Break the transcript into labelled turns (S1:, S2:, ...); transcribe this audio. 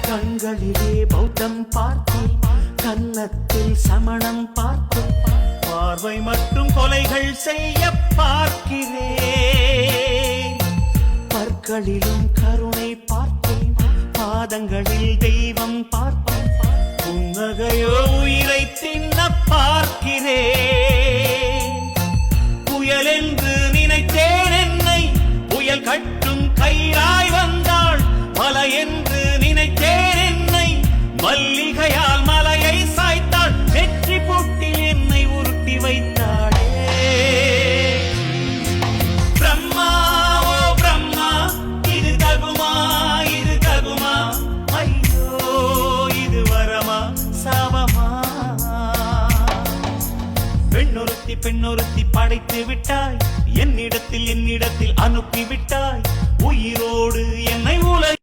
S1: கண்களிலே பௌத்தம் பார்த்தேன், கன்னத்தில் சமணம் பார்த்தேன், பார்வை மற்றும் கொலைகள் செய்ய பார்க்கிறேன். பற்களிலும் கருணை பார்த்தேன், பாதங்களில் தெய்வம் பார்த்தேன், புன்னகையோ உயிரை தின்ன பார்க்கிறேன். புயல் என்று நினைத்தேன் என்னை, புயல் கட்டும் கயிறாய் வந்தாள். மலை என்று நினைத்தேன் என்னை, மல்லிகையால் மலையை சாய்த்தாள். வெற்றி பூட்டில் என்னை உருட்டி வைத்தாளே. பிரம்மா ஓ பிரம்மா, இது தகுமா இது தகுமா? ஐயோ இது வரமா சாபமா? பெண்ணொருத்தி படைத்து விட்டாய், என்னிடத்தில் அனுப்பி விட்டாய். உயிரோடு என்னை உலகில்